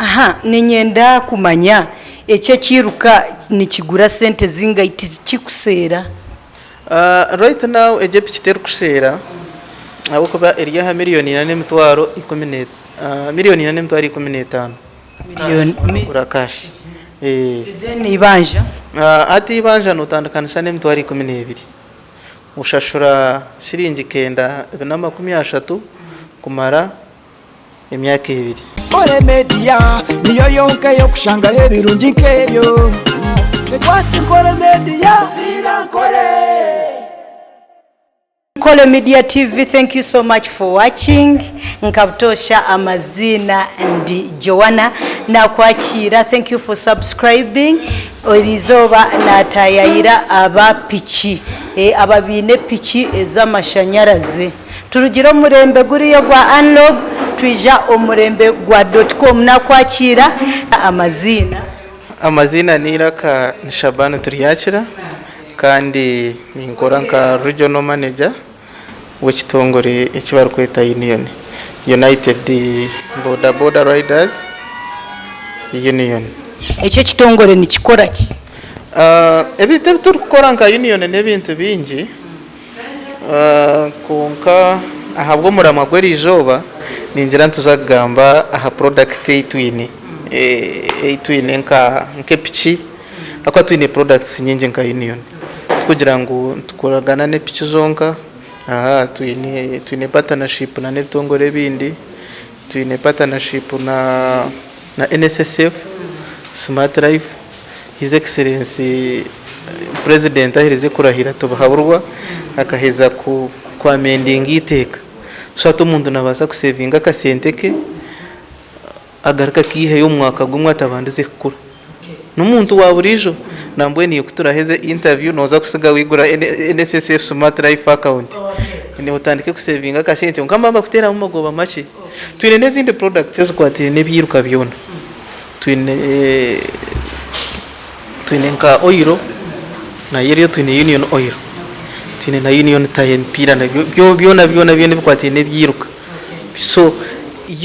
aha ninyenda kumanya ekyo kiruka nikigura sente zinga itizikikusera right now Egypt kiteru kusera abo kuba eriya ha miliyoni 4.15 miliyoni 4.15 miliyoni kura cash then ibanja ati ibanja notandukanisa ne 12 ushashura shiringi kenda 20 kumara emyaka 2 Kole media niyo yonka yo kushanga ebirungi nkebyo Sekwati Kole media Kole Media TV, thank you so much for watching. Nkabutosha amazina ndi Joanna na kwachira. Thank you for subscribing. Orizoba natayayira aba pichi ababine pichi ez'amashanyarazi. Turugiro murembe guriyo gwa analog twija omurembe gwa .com na kwachira amazina niraka ni Shabana Turiyakira kandi ninkora nka regional manager w'ekitongore ekibarukweta United Border Riders Union. Ekyo kitongore nikikora ki? Ebintu turukora nka union n'ebintu bingi konka ahabwo murama gwerizoba ningira ntuzagamba aha product eitwine nka pichi akwa twine products nyingi nka union kugira ngo tukoragana ne pichi zonka twine partnership na nebitongore bindi twine partnership na NSSF Smart Life His Excellency President ahirize kurahira tubahaburwa akaheza kwa mending iteka so umuntu nabasa kusevinga kasente ke agaruka kihe yo mwaka gumwe atabandize kukura n'umuntu waburijo nambwe niyo kuturaheze interview noza kusiga wigura NSSF Smart Life account ni utandike kusevinga kasente ngamba kutera mu magoba make twine nezindi products kwatire nebyiruka byona twine nka oil na yeriyo twine union oil twine na union tire pira na byona bikwatire nebyiruka so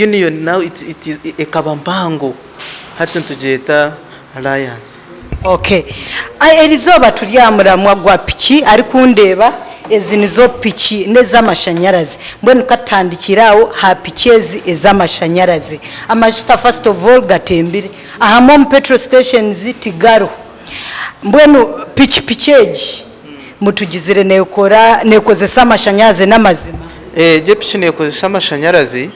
union now it is ekabambango hati tujeta alliance. Okay, erizoba turyamura mwagwa pichi ari kundeba ezi nizo pichi nez'amashanyarazi mbone ukatandikirawo ha pichezi ez'amashanyarazi amajita first of all gatembire aha mom petrol stations tigaro mbwenu picheji mutugizire nekozesa amashanyarazi n'amazima je pichi nekozesa amashanyarazi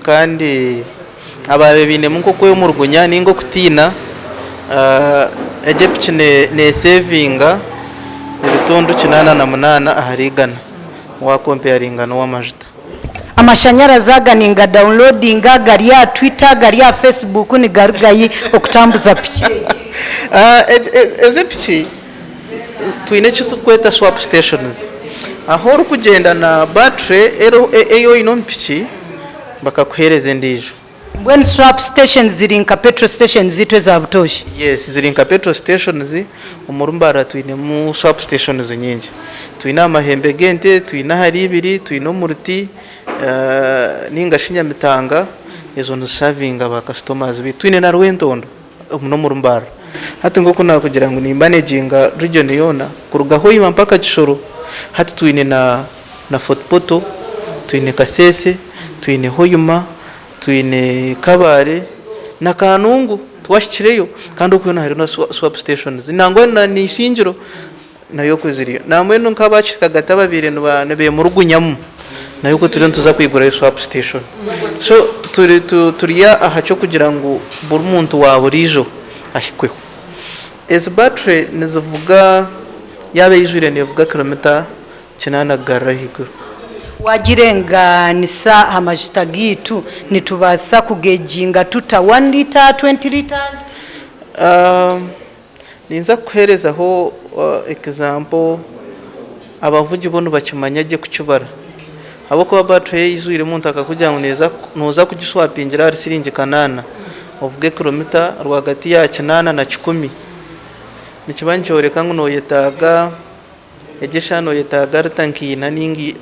kandi ababe bine munko kwe murgunya ningo kutina Egypt ne savinga ibitundu 88 aharigana wa comparinga no wamajita amashanyarazi aganinga downloading gari ya Twitter gari ya Facebook ni garugayi okutambuza pichi Egypt twine cyo kweta swap stations aho uri kugenda na battery eyo ino pichi bakakuhereza ndijo when swap stations zirinka petrol stations zitwe za butoshi. Yes, zirinka petrol stations umurumbara twine mu swap stations nyingi twina amahembe gente twina haribiri twino muruti ninga shinya mitanga ezo no serving aba customers bitwine na rwentondo no murumbara hati ngo kuna kugira ngo ni managing region yona kuruga hoyi mpaka Kishoro hati twine na Fort Poto twine Kasese twine Hoyuma twine Kabare na Kanungu twashikireyo kandi ukubona hari na swap stations nangwe na nisingiro nayo kwiziriyo namwe no nkabashikaga tababire nebe mu rugunyamu nayo ko turi tuza kwigura swap station so turiya ahacho kugira ngo buri muntu waburijo ahikweho ez battery nizivuga yabe yijure nevuga kilometer 9 garahiguru wagirenga nisa amajita gitu nitubasa kugejinga tuta 1 liter 20 liters ninza kuherezaho example abavugi bono bakimanyage kucyubara abo ko battery yizwire muntu akakugira ngo neza noza kugiswapingira ari siringi kanana uvuge kilometer rwagati ya 8 na 10 nikibanjoreka ngo noyetaga egeshano yetaga ritankina ningi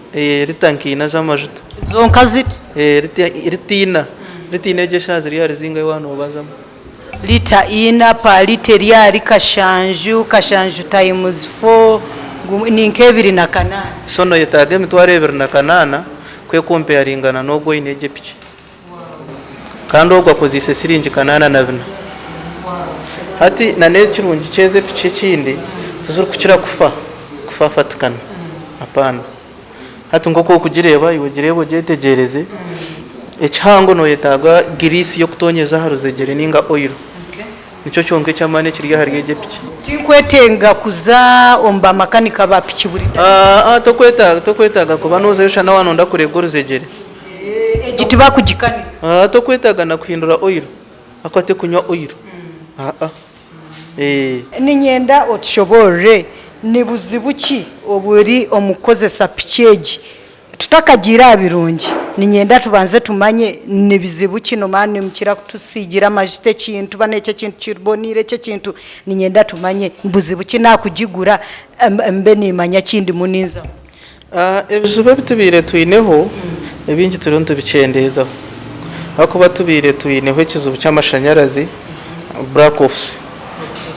ritankina z'amajuta zonka ziti ritina ritineje shazi ryari zinga wano bazamo lita ina pa liter yari kashanju times 4 ni nkebiri na kanana sono yetaga emitwaro 2 na kanana kwe comparingana n'ogwo ineje piki kandi ogwo akozise siringi kanana na bina hati na nekirungi cheze piki kindi tuzuru kukira kufa fatikana apana hati ngoko kugireba iwe girebo jetegereze ekihango no yetaga girisi yo kutonyeza haruzegere ninga oil nico cyonke cyamane kiri hariye piki tikwetenga kuza omba makanika ba piki buri tokwetaga kuba noza yosha na wano ndakuregwa ruzegere egiti bakugikanika tokwetaga na kuhindura oil akwate kunywa oil ninyenda otshobore nibuzibuki oburi omukozesa piki tutakagira abirungi ninyenda tubanze tumanye nibizibuki no mani mukira kutusigira amajite kintu baneke kintu kirbonire cye kintu ninyenda tumanye mbuzibuki nakugigura mbe nimanya kindi muninza ebizuba bitubire tuineho ebingi turiho tubicyendezaho akuba tubire tuineho ikizubu cy'amashanyarazi black office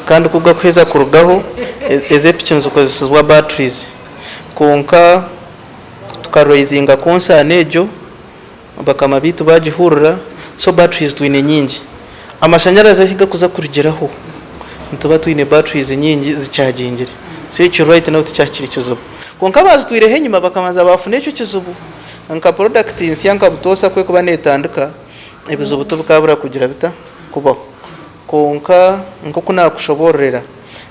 kandi kuga kweza kurugaho eze piki nzukozesezwa batteries konka tukaroizinga konsa nejo bakama bitu bagihurura so batteries twine nyingi amashanyarazi ahiga kuza kurigeraho ntuba twine batteries nyingi zichargingire so icyo right now tucyakira ikizubu konka bazi twirehe nyuma bakamaza bafune icyo kizubu nka product insyanka butosa kwe kuba netandika ebizubu tubukabura kugira bita kubaho konka nko kuna kushoborera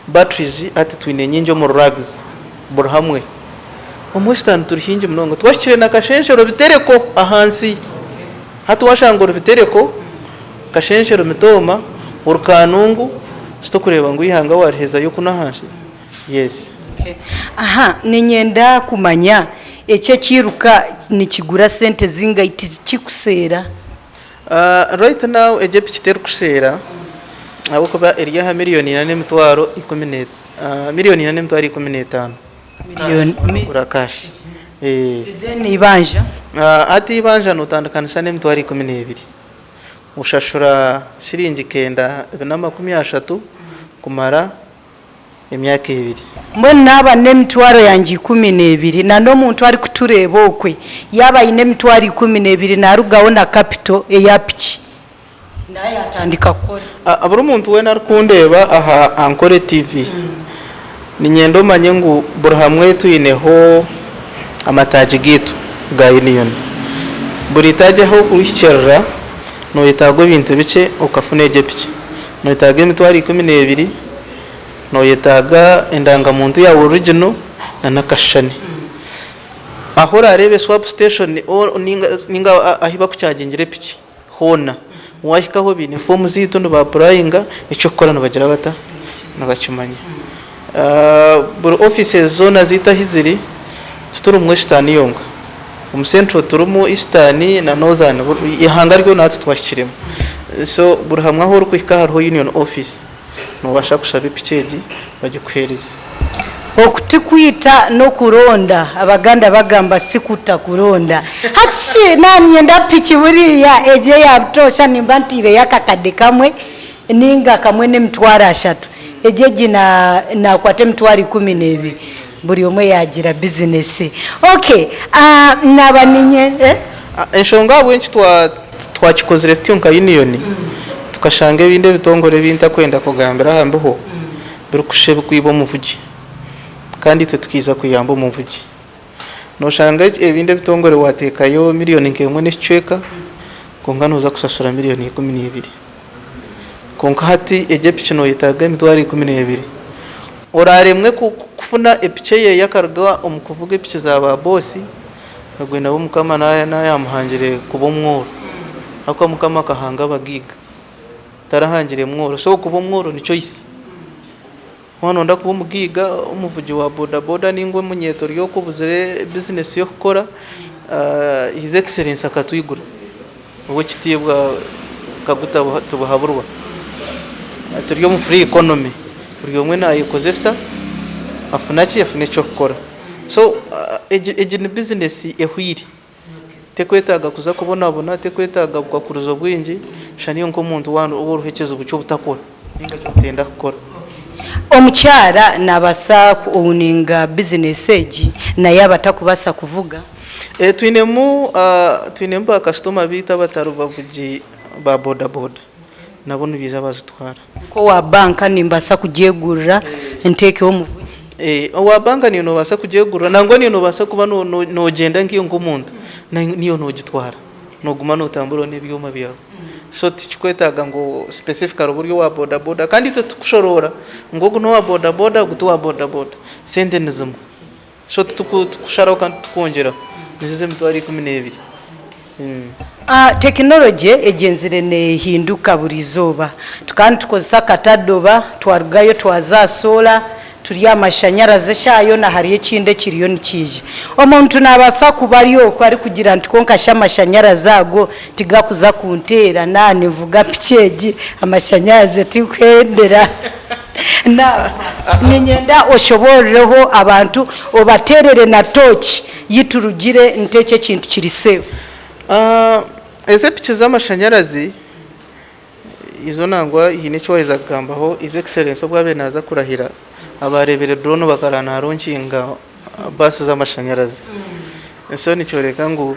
batteries ati twine nyingi mu rugs burhamwe umustan turhinje mnongo twashire na kashenshero bitereko ahansi hatu washangoro bitereko kashenshero mitoma urukanungu sito kureba ngo ihanga warheza yo kunahashi yes ninyenda kumanya ecyo kiruka nikigura sente zinga itizikikusera right now Egypt kiteru kusera abo kuba eriya ha miliyoni 4 miliyoni 15 miliyoni kura cash then ibanja ati ibanja notandukanisa n'emitwari 12 ushashura shiringi kenda 20 kumara emyaka 2 mbona naba n'emitwaro yangi 12 na no muntu ari kutureba okwe yaba ine emitwari 12 narugaho na capital eya piki naye atandika kora aburi umuntu we narukundeba aha Ankore TV ninyendo manye ngo burhamwe tuineho amataji gitu ga union buri taje ho kurishyerera no yitago bintu bice ukafune piki no yitaga emitwari 12 no yitaga endanga muntu ya original na nakashani ahora arebe swap station ninga ahiba kucyagingire piki hona wahikaho bine form zito ndo ba prayinga icyo kora no bagira bata nabakimanye buri offices zona zita hiziri tuturu mu Eastern yonga umcentro turumu Eastern na Northern ihanga ryo natwe twashiremo so buri hamwe aho rukwika hariho union office no basha kushaba ipikeji bagikwereza okutukwita no kuronda abaganda bagamba sikuta kuronda hatshi nani yenda piki buriya eje yabutosha nimbantire yakakade kamwe ninga kamwe n'emitwara 3 eje gina kwate emitwari 12 buri omwe yagira business okay nabaninye enshonga bwenchi twakikozere tyonka union tukashanga ebinde bitongore binta kwenda kugambira hambeho birukushebe kwibo muvugi kandi twe tukiza kuyamba umuvugi no shanga ebinde bitongore watekayo miliyoni nkemwe n'icweka konga noza kusasura miliyoni 12 konka hati Egypt no yitaga emitwari 12 oraremwe kufuna epice ye yakarga umukuvuga epice zaba boss agwena bo mukama na yamuhangire kubo mworo akwa mukama kahanga bagiga tarahangire mworo so kubo mworo nico isi hano ndakuba mugiga umuvugi wa boda ningwe munyeto ryo kubuzere business yo gukora his excellence akatwigura ubwo kitibwa kaguta tubahaburwa turiyo mu free economy buri umwe nayikozesa afuna cyo gukora so ejine business ehwiri tekwetaga kuza kubonabona tekwetaga kukuruza bwingi shaniyo nko muntu wanu uruhekezo bucyo butakora ninga cyo tenda gukora omukyara nabasa owuninga business egi naye abatakubasa kuvuga twinemu ba customer bita batarubavugi ba boda boda nabo nibiza bazitwara ko wa banka nimbasa kujegurira nteke omuvugi wa banka niyo basa kujegurira nangwa niyo basa kuba no genda ngiyo ngomuntu niyo no gitwara no guma no tamburo nebyoma byawe so tichikwetaga ngo specific uburyo wa boda boda kandi tukushorora ngo no wa boda boda gutuwa boda boda sende nizimo so tukusharaho kandi tukongera nizize mitwari 12 technology egenzire ne hinduka buri zoba tukandi tukozesa katadoba twarugayo twaza sola turi amashanyarazi shayo na hariye kinde kiriyo nikije omuntu nabasa kubariyo ko ari kugira ntikonka shamashanyarazi ago tigakuza kuntera nane vuga picheji amashanyarazi tikwendera na ninyenda oshoboreho abantu obaterere na torch yiturugire nteke kintu kiri safe eze piche z'amashanyarazi izo nangwa hine cyo izagambaho is excellence obwabe naza kurahira abarebere drone bakarana haronkinga basi z'amashanyarazi so nicyoreka ngo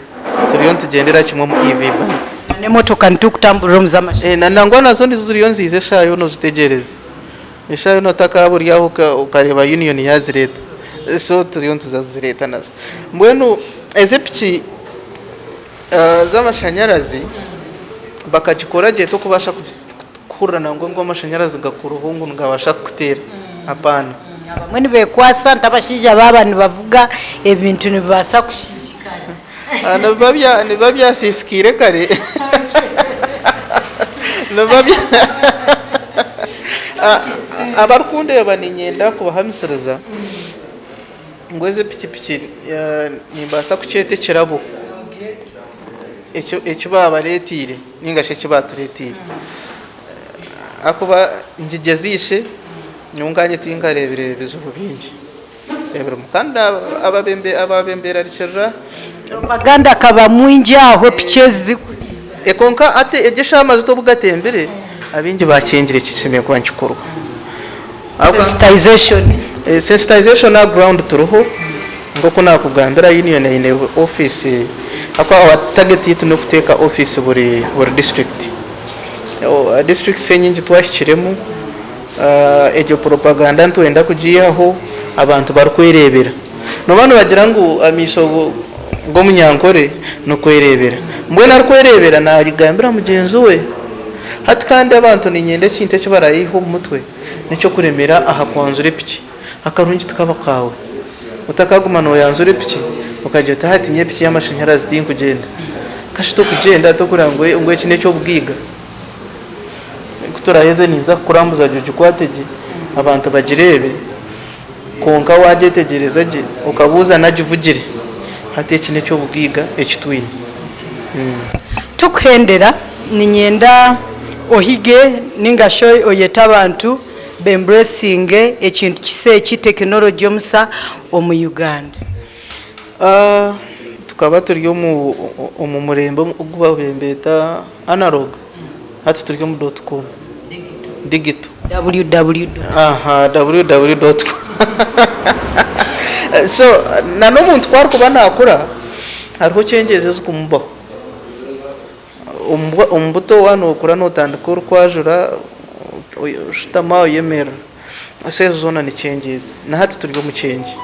turiyo tugendera kimwe mu EV bikes ne motoka ntukutambura mu z'amashanyarazi nangwa nazo ndizuriyo nzize shayo no zitegereze ishayo no takaburiyaho ukareba union yazireta so turiyo tuzazireta nazo mbwenu eze pichi z'amashanyarazi bakagikora je to kubasha kurana ngo amashanyarazi gakuruhungu ngabasha kutera apana abamwe nibekwasa ntabashije baba nibavuga ebintu nibasa kushishikana nibabya siskire kare nibabya abarukunde baninyenda kubahamisiriza ngweze pichipichi nimbasa kuchete kirabo ecyo babaretire ningashe kibaturetire akuba ngigezishe nyunganye tingarebere bizubu bingi ebero mukanda ababembera rikira propaganda kaba mwinji aho pichezi ekonka ate egesha amazito bugatembere abingi bakengire kisime kwa nkikorwa sensitization na ground turuho ngoko nakugambira union ine office akwa target yitu no kuteka office buri district district senyingi twashikiremo ejo propaganda ntwenda kugiyaho abantu barukwerebera no bantu bagira ngo amisho ngo munyankore no kwerebera mbwe narukwerebera narigambira mugenzi we hati kandi abantu ninyende kinte cyo barayiho umutwe nicyo kuremera aha kwanzure piki akarungi tukabakawe utakaguma no yanzure piki ukajeta hati nye piki y'amashanyarazi din kugenda kashito kugenda to kurangwe ngwe kine cyo bwiga kuturaheze ninza kurambuza jojo kwatege abantu bagirebe konka wajetegereza je ukabuza najuvugire hati kine cyo bwiga ekitwini tukhendera ninyenda ohige ningasho oyeta abantu bembracing ekintu kise ki technology omusa omu Uganda tukaba turiyo mu murembo gubabembeta analog hati turiyo mu .com digital www.com so nano muntu kwari kuba nakura hariho cyengeze zikumbaho umbuto wano ukura notandika urukwajura ushitama yemera asezo zona ni cyengeze na hati turiyo mu cyenge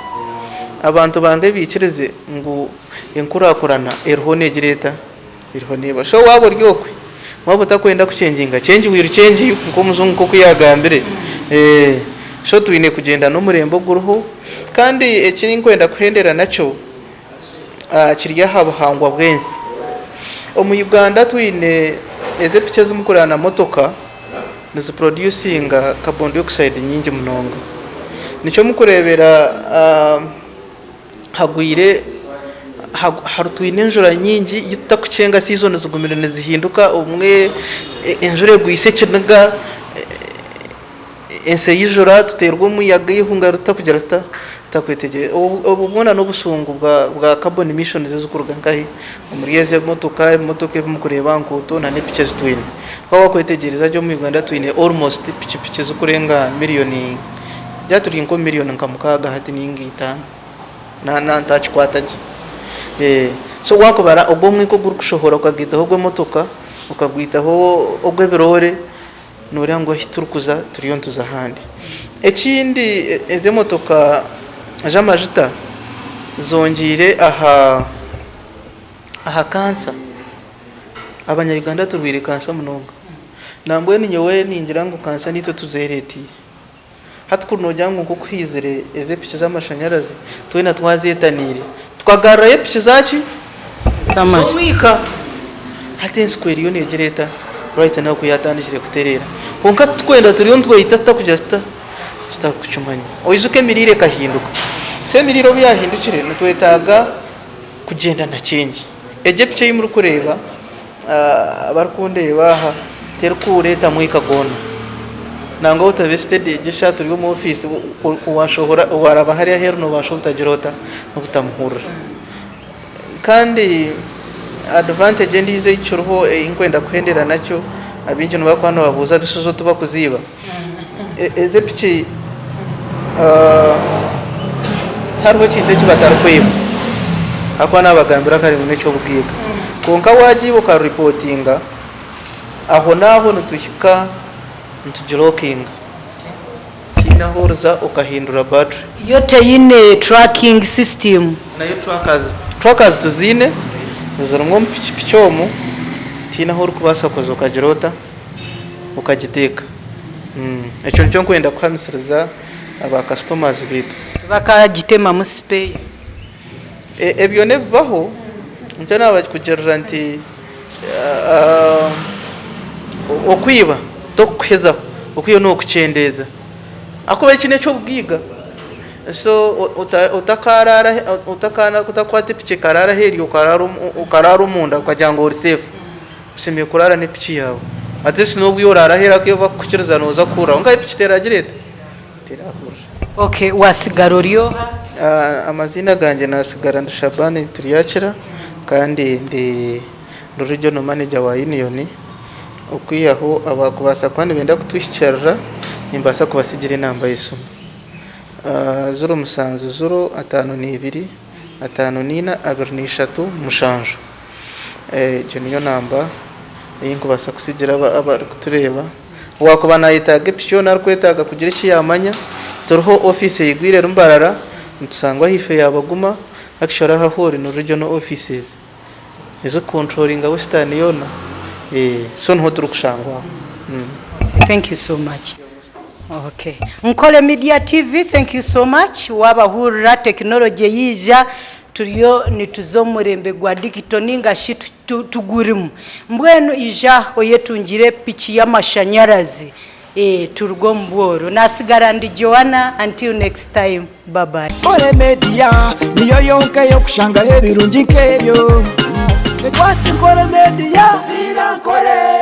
abantu bange bikireze ngo enkurakurana eriho negireta iriho niba so wabo ryokwe wabo takwenda kucenginga change wiru change ko muzungu ko kuyagambire so twine kugenda no murembo guruho kandi ekini nkwenda kuhendera nacyo kirya habuhangwa bwensi omu Uganda twine eze piche zumukurana motoka nizo producing carbon dioxide nyingi munonga nico mukurebera hagwire harutwine njura nyingi yutakucenga season zigumirane zihinduka umwe enjure gwise kinaga ense yijura tuterwa umuyaga yihunga rutakugera takwetegera ubona n'obusungu bwa carbon emissions zikuruga nkahi umuriyeze motoka mukureba nkuto na nepiche zitwine kwa kwetegereza byo mu Uganda twine almost piche zikurenga miliyoni byaturi nko miliyoni nkamukaga hati n'ingita na ntachikwataje so wako bara obomwe ko guru kushohora ukagitaho gwe motoka ukagwitaho ogwe birore nurango hiturukuza turiyo ntuza handi ekindi eze motoka jamajita zongire aha kansa abanyarwanda turwire kansa munonga nambwe ninyowe ningira ngo kansa nito tuzereti hatukuno jangu nko kwizere eze piche z'amashanyarazi twena twazetanire twagaraye piche zachi samika hatense kweriyo negereta right now kuyatandikire kuterera konka twenda turiyo ntwayitata kujasta tutakuchumanya oizuke mirire kahinduka se miriro byahindukire natwetaga kugenda na change Egypt yimuru kureba abarukundeba ha terkureta mwika gona nango utabested gisha turi mu office uwashohora waraba hariya hero no bashobota girota no kutamuhura kandi advantage ndize icuruho inkwenda kuhendera nacyo abinje no bakwano babuza bisuzo tuba kuziba eze pichi tarwo chite kibatarukwiba akwana abagambira kare mu cyo bubwiga konka wajibo ka reportinga aho naho nutushika ntujirokinga tina horza ukahindura battery yote yine tracking system nayo trackers tuzine zirumwe pichomu tina hor kubasa kuzoka jirota ukagiteka echo nicyo kwenda kwamisiriza aba customers bitu bakagitema musipeye ebyo nebaho njana abakugerera nti okwiba tokuheza okwiyo no kuchendeza akuba ikine cyo bwiga so utakana kutakwate piche karara heri ukarara umunda ukajyango uri safe usemeye kurara ne pichi yawe atese no bwiyorara hera ko bakukiriza noza kura unga pichi teragireta terahura okay wasigaroriyo amazina ganje nasigara ndashabane turiyakira kandi ndi regional manager wa union ukwiyaho abakubasa kwandi benda kutwishyirira nimbasa kubasigira inamba y'isumo 0 5 mushanjo je niyo namba yinkubasa kusigira abari kutureba wakuba nayitaga pishyo narkwetaga kugira iki yamanya turho office yigwire rumbarara ntusangwa hife yabaguma akishora hahore no regional offices izo controlling western yona so nho turukushangwa thank you so much. Okay. Nkole Media TV, thank you so much. Wabahurira technology yija turiyo nituzomurembe gwa digital ninga shitu tugurimu. Mbwenu ija oyetungire pichi y'amashanyarazi. Turgo mboro. Nasigara ndi Joanna, until next time. Bye bye. Nkole Media niyo yonka yo kushanga hebirungi nkebyo. Sekwati Nkole Media, vira nkole.